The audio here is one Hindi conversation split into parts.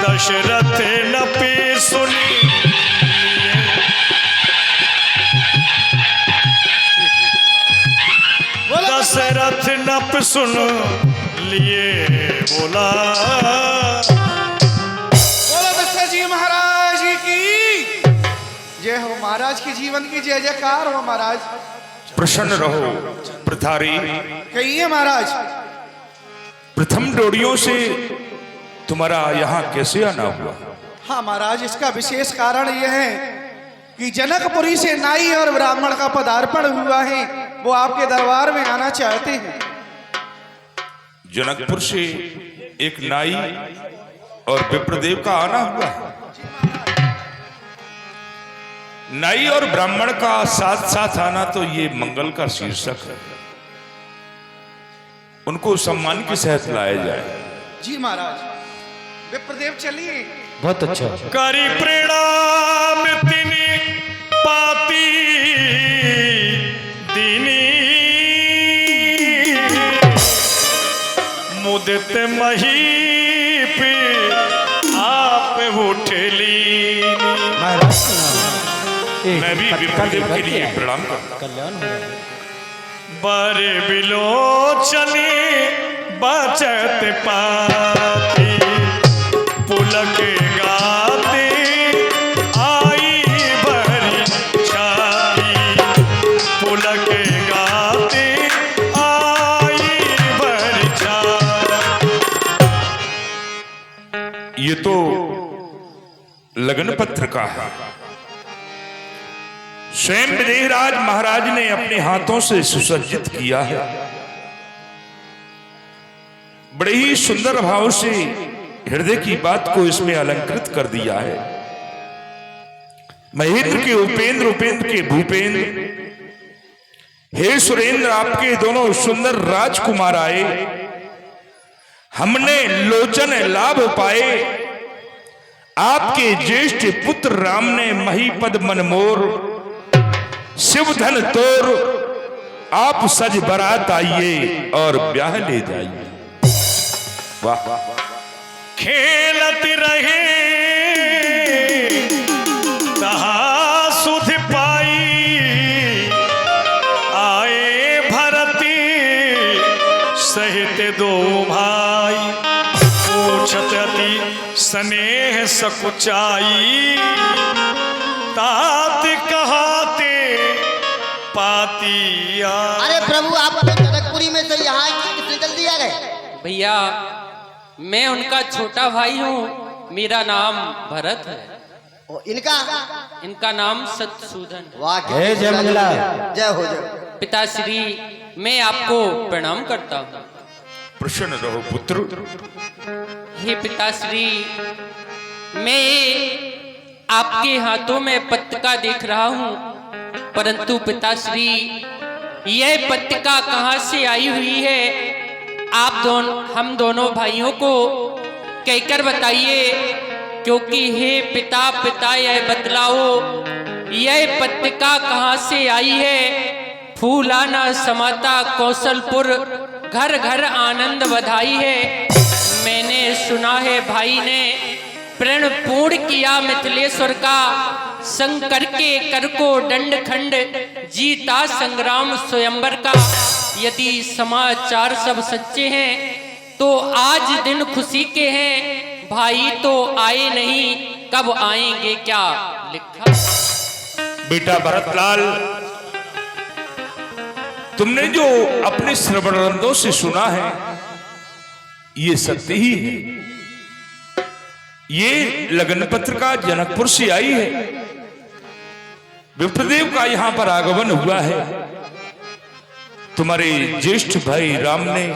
दशरथ नपी सुनी, दशरथ नप सुन लिए बोला। बोलो दशरथ जी महाराज की जय हो, महाराज के जीवन की जय जयकार हो। महाराज प्रसन्न रहो प्रथारी। कहिए महाराज। प्रथम डोरियों से तुम्हारा यहाँ कैसे आना हुआ? हाँ महाराज, इसका विशेष कारण यह है कि जनकपुरी से नाई और ब्राह्मण का पदार्पण हुआ है, वो आपके दरबार में आना चाहते हैं। जनकपुर से एक नाई और विप्रदेव का आना हुआ। नाई और ब्राह्मण का साथ साथ आना तो ये मंगल का शीर्षक है। उनको सम्मान के साथ लाया जाए। जी महाराज। विप्रदेव चलिए। बहुत अच्छा। करी प्रणाम तिनी पाती दीनी, मुदित महीप आप उठली। मैं भी विप्रदेव के लिए प्रणाम करता। कल्याण हो जाए। बर बिलोचनी बचत पाती, पुलक गाते आई भरी छाती, पुलक गाते आई भरी छाती। ये तो लगन पत्र का है। स्वयं विदेहराज महाराज ने अपने हाथों से सुसज्जित किया है। बड़े ही सुंदर भाव से हृदय की बात को इसमें अलंकृत कर दिया है। महेंद्र के उपेंद्र, उपेंद्र के भूपेंद्र, हे सुरेंद्र, आपके दोनों सुंदर राजकुमार आए, हमने लोचन लाभ पाए। आपके ज्येष्ठ पुत्र राम ने महीपद मनमोर, शिव धन तोर, आप सज बरात आइए और ब्याह ले जाइए। वाह। खेलत रहे तहा सुध पाई, आए भरती सहित दो भाई, पूछत अति स्नेह सकुचाई, तात कहाते पातिया। अरे प्रभु, आप जनकपुरी में से यहाँ कितने जल्दी आ गए? भैया, मैं उनका छोटा भाई हूँ, मेरा नाम भरत है। ओ, इनका नाम सतसूदन। वाह, जय जय मंगला। जय हो जय। पिताश्री, मैं आपको प्रणाम करता हूँ। प्रसन्न रहो पुत्र। हे पिताश्री, मैं आपके हाथों में पत्रिका देख रहा हूँ, परंतु पिताश्री, यह पत्रिका कहाँ से आई हुई है? हम दोनों भाइयों को कहकर बताइए, क्योंकि हे पिता यह बतलाओ, यह पत्रिका कहाँ से आई है? फूलाना समाता कौशलपुर, घर घर आनंद बधाई है। मैंने सुना है भाई ने प्रण पूर्ण किया मिथिलेश्वर का, शंकर के कर को दंड खंड, जीता संग्राम स्वयंवर का। यदि समाचार सब सच्चे हैं तो आज दिन खुशी के हैं, भाई तो आए नहीं, कब आएंगे क्या लिखा। बेटा भरतलाल, तुमने जो अपने श्रवणरंधों से सुना है ये सत्य ही है। ये लगन पत्रिका जनकपुर से आई है। विप्रदेव का यहां पर आगमन हुआ है। तुम्हारे ज्येष्ठ भाई राम ने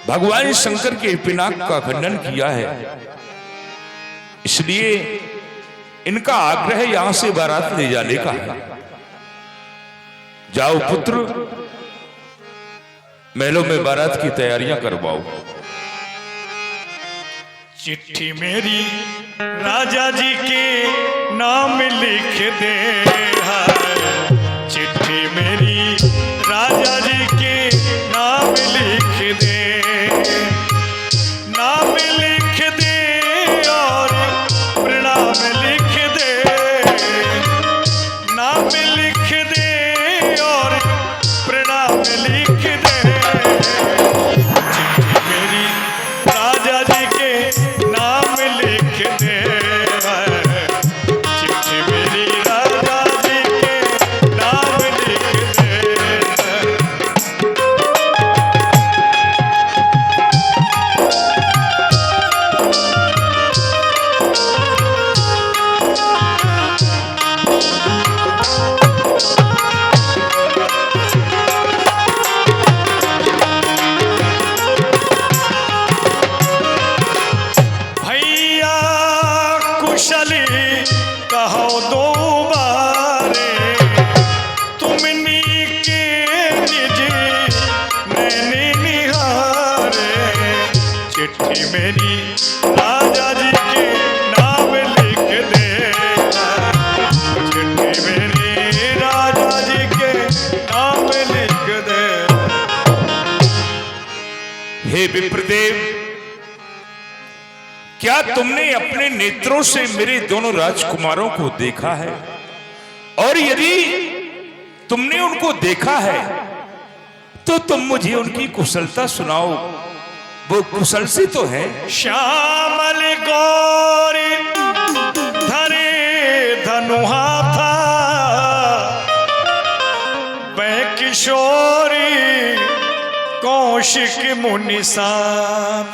भगवान शंकर के पिनाक का खंडन किया है, इसलिए इनका आग्रह यहां से बारात ले जाने का है। जाओ पुत्र, महलों में बारात की तैयारियां करवाओ। चिट्ठी मेरी राजा जी के नाम लिख दे, चिट्ठी मेरी राजा जी के नाम लिख दे, नाम लिख दे विप्रदेव, क्या तुमने अपने नेत्रों से मेरे दोनों राजकुमारों को देखा है? और यदि तुमने उनको देखा है तो तुम मुझे उनकी कुशलता सुनाओ। वो कुशल से तो है। श्यामल गौरी धरे धनुहा था, वह किशोरी कौशिक मुनि साथ।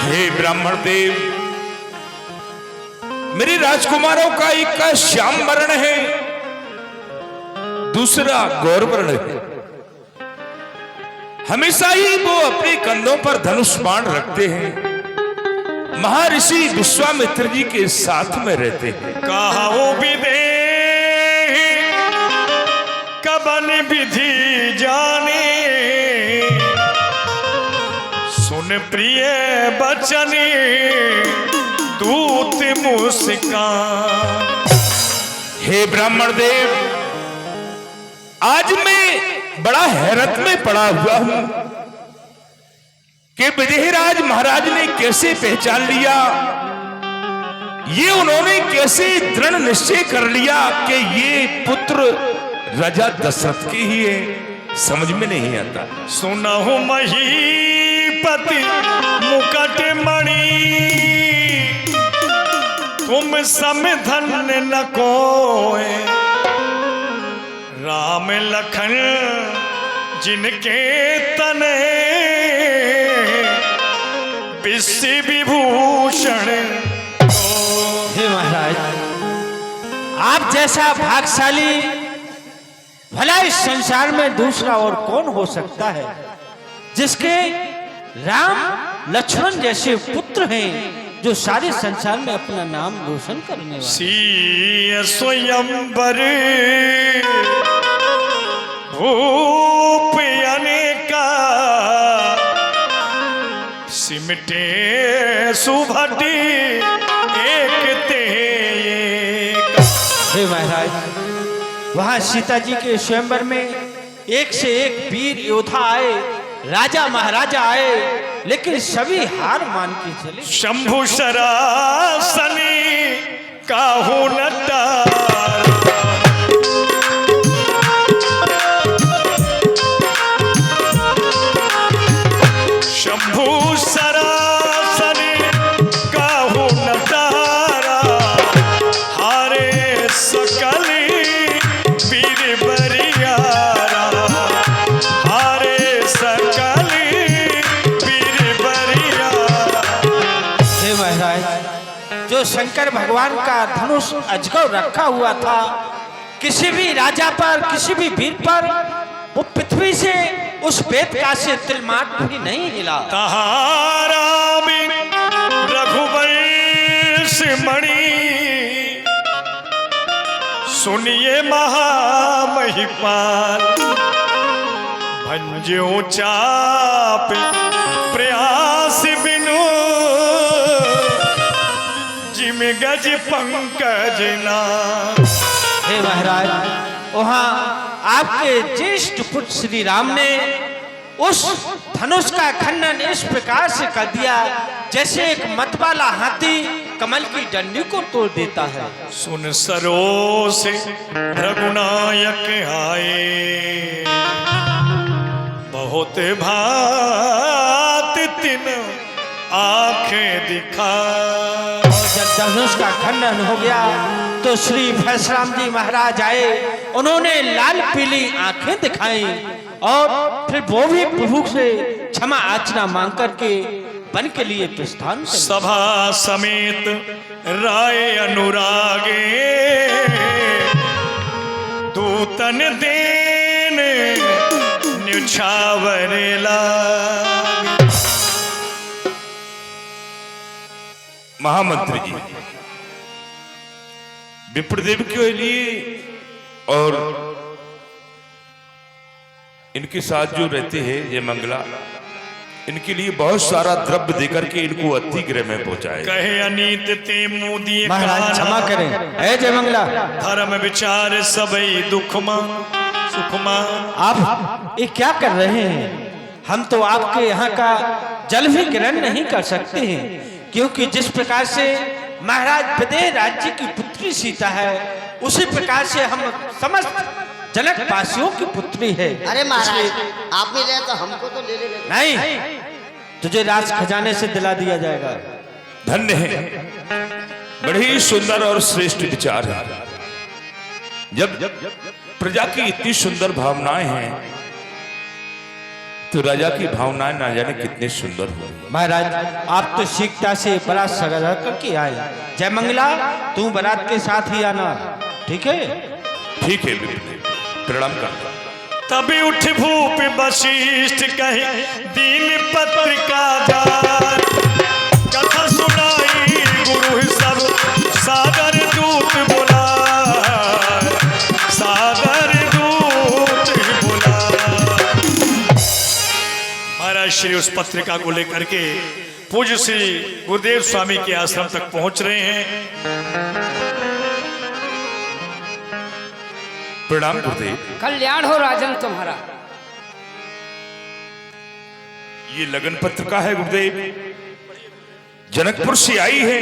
हे ब्राह्मण देव, मेरे राजकुमारों का एक का श्याम वर्ण है, दूसरा गौर वर्ण है। हमेशा ही वो अपने कंधों पर धनुष बाण रखते हैं। महर्षि विश्वामित्र जी के साथ में रहते हैं। कहो विदे कबन विधि जाने, सुन प्रिय बचन दूत मुस्कान। हे ब्राह्मण देव, आज मैं बड़ा हैरत में पड़ा हुआ हूं कि विदेहराज महाराज ने कैसे पहचान लिया, ये उन्होंने कैसे दृढ़ निश्चय कर लिया कि ये पुत्र राजा दशरथ के ही है, समझ में नहीं आता। सुनहु महीपति मुकट मणि, तुम सम धन्य न कोय। राम लखन जिनके तने, विश्व विभूषण। हे महाराज, आप जैसा भाग्यशाली भला इस संसार में दूसरा और कौन हो सकता है, जिसके राम लक्ष्मण जैसे पुत्र हैं जो सारे संसार में अपना नाम रोशन करने वाले। सीय स्वयंवर भूप अनेका, सिमटे सुभटी एक ते एक। हे महाराज, वहां सीता जी के स्वयंवर में एक से एक वीर योद्धा आए, राजा महाराजा आए, लेकिन सभी हार मान के चले। शंभु शरासनी काहू नटार, शंभु शरासनी काहू नटारा, हारे सकली वीर बरियारा, हारे सकली वीर बरियारा। हे महाराज, जो शंकर भगवान का धनुष अजगर रखा हुआ था, किसी भी राजा पर, किसी भी वीर पर वो पृथ्वी से उस बेत का से तिलमाट भी नहीं हिला। तहारा भी रघुवंश मणि, सुनिए महामहिपाल। भंजो चाप प्रयास बिनु, जिम गज पंकज ना। हे महाराज, वहाँ आपके ज्येष्ठ पुत्र श्री राम ने उस धनुष का खंडन इस प्रकार से कर दिया जैसे एक मतवाला हाथी कमल की डंडी को तोड़ देता है। सुन सरोस रघुनायक आए, बहुत भात तिन आंखें दिखा। जब धनुष का खंडन हो गया तो श्री परशुराम जी महाराज आए, उन्होंने लाल पीली आंखें दिखाई और फिर वो भी प्रभु से क्षमा याचना मांग करके वन के लिए प्रस्थान कर। सभा समेत राय अनुरागे, दूतन देन न्युछावर लागे। महामंत्री जी विप्रदेव के लिए और इनके साथ जो रहते हैं ये मंगला, इनके लिए बहुत सारा द्रव्य देकर के इनको अतिथि गृह में पहुंचाए। कहे अनीत ते मुदिए महाराज क्षमा करें। है जय मंगला। धर्म विचार सबई दुखमा सुखमा। आप ये क्या कर रहे हैं? हम तो आपके यहाँ का जल भी ग्रहण नहीं कर सकते हैं, क्योंकि जिस प्रकार से महाराज विदेह राज्य की पुत्री सीता है, उसी प्रकार से हम समस्त जनक वासियों की पुत्री है। अरे महाराज, आप नहीं ले तो हमको तो ले ले। नहीं, तुझे राज खजाने से दिला दिया जाएगा। धन्य है, बड़े ही सुंदर और श्रेष्ठ विचार है। जब प्रजा की इतनी सुंदर भावनाएं हैं, तो राजा की भावनाएं ना जाने कितने सुंदर हो। महाराज, आप तो शीघ्रता से बारात सजा करके आए। जय मंगला, तू बारात के साथ ही आना, ठीक है? ठीक है, प्रणाम करता। तभी उठ भूप वशिष्ठ कहे दीन पत्रिकादार, कथा सुनाई गुरु सब सागर दूत बोला, सागर दूत बोला। महाराज श्री उस पत्रिका को लेकर के पूज्य श्री गुरुदेव स्वामी के आश्रम तक पहुंच रहे हैं। प्रणाम गुरुदेव। कल्याण हो राजन तुम्हारा। ये लगन पत्रिका है गुरुदेव, जनकपुर से आई है।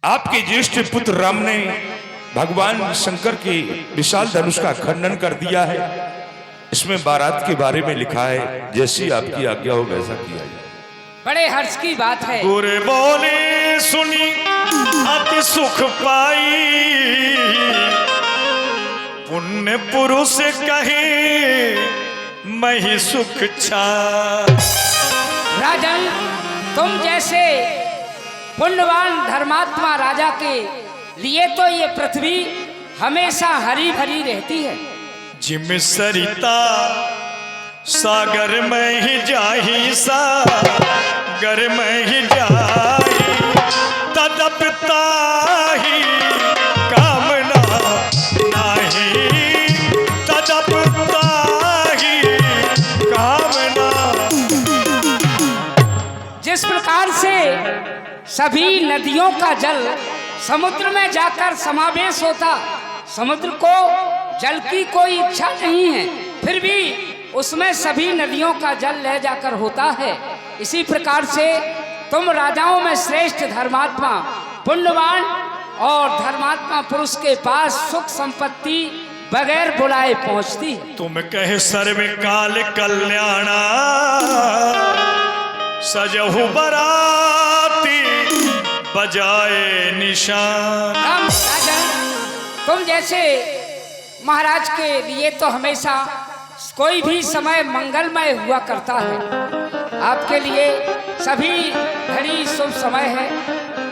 आपके ज्येष्ठ पुत्र राम ने भगवान शंकर की विशाल धनुष का खंडन कर दिया है। इसमें बारात के बारे में लिखा है, जैसी आपकी आज्ञा हो वैसा किया जाए। बड़े हर्ष की बात है। गुरु बोले सुनी अति सुख पाई, पुण्य पुरुष कहे मैं ही सुख छा। राजन, तुम जैसे पुण्यवान धर्मात्मा राजा के लिए तो ये पृथ्वी हमेशा हरी भरी रहती है। जिम सरिता सागर में ही जाही, सागर में ही जाही, तदपता ही कामना नहीं, तदपता ही कामना। जिस प्रकार से सभी नदियों का जल समुद्र में जाकर समावेश होता, समुद्र को जल की कोई इच्छा नहीं है, फिर भी उसमें सभी नदियों का जल ले जाकर होता है। इसी प्रकार से तुम राजाओं में श्रेष्ठ धर्मात्मा, पुण्यवान और धर्मात्मा पुरुष के पास सुख संपत्ति बगैर बुलाए पहुंचती है। तुम कहे सर्व काल कल्याणा, सजहु बराती बजाए निशान। राजन, तुम जैसे महाराज के लिए तो हमेशा कोई भी समय मंगलमय हुआ करता है। आपके लिए सभी घड़ी शुभ समय है,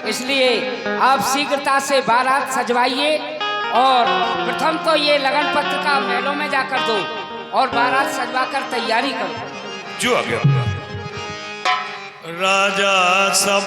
इसलिए आप शीघ्रता से बारात सजवाइए और प्रथम तो ये लगन पत्र का महलों में जाकर दो और बारात सजवाकर तैयारी करो। जो आ गया राजा सब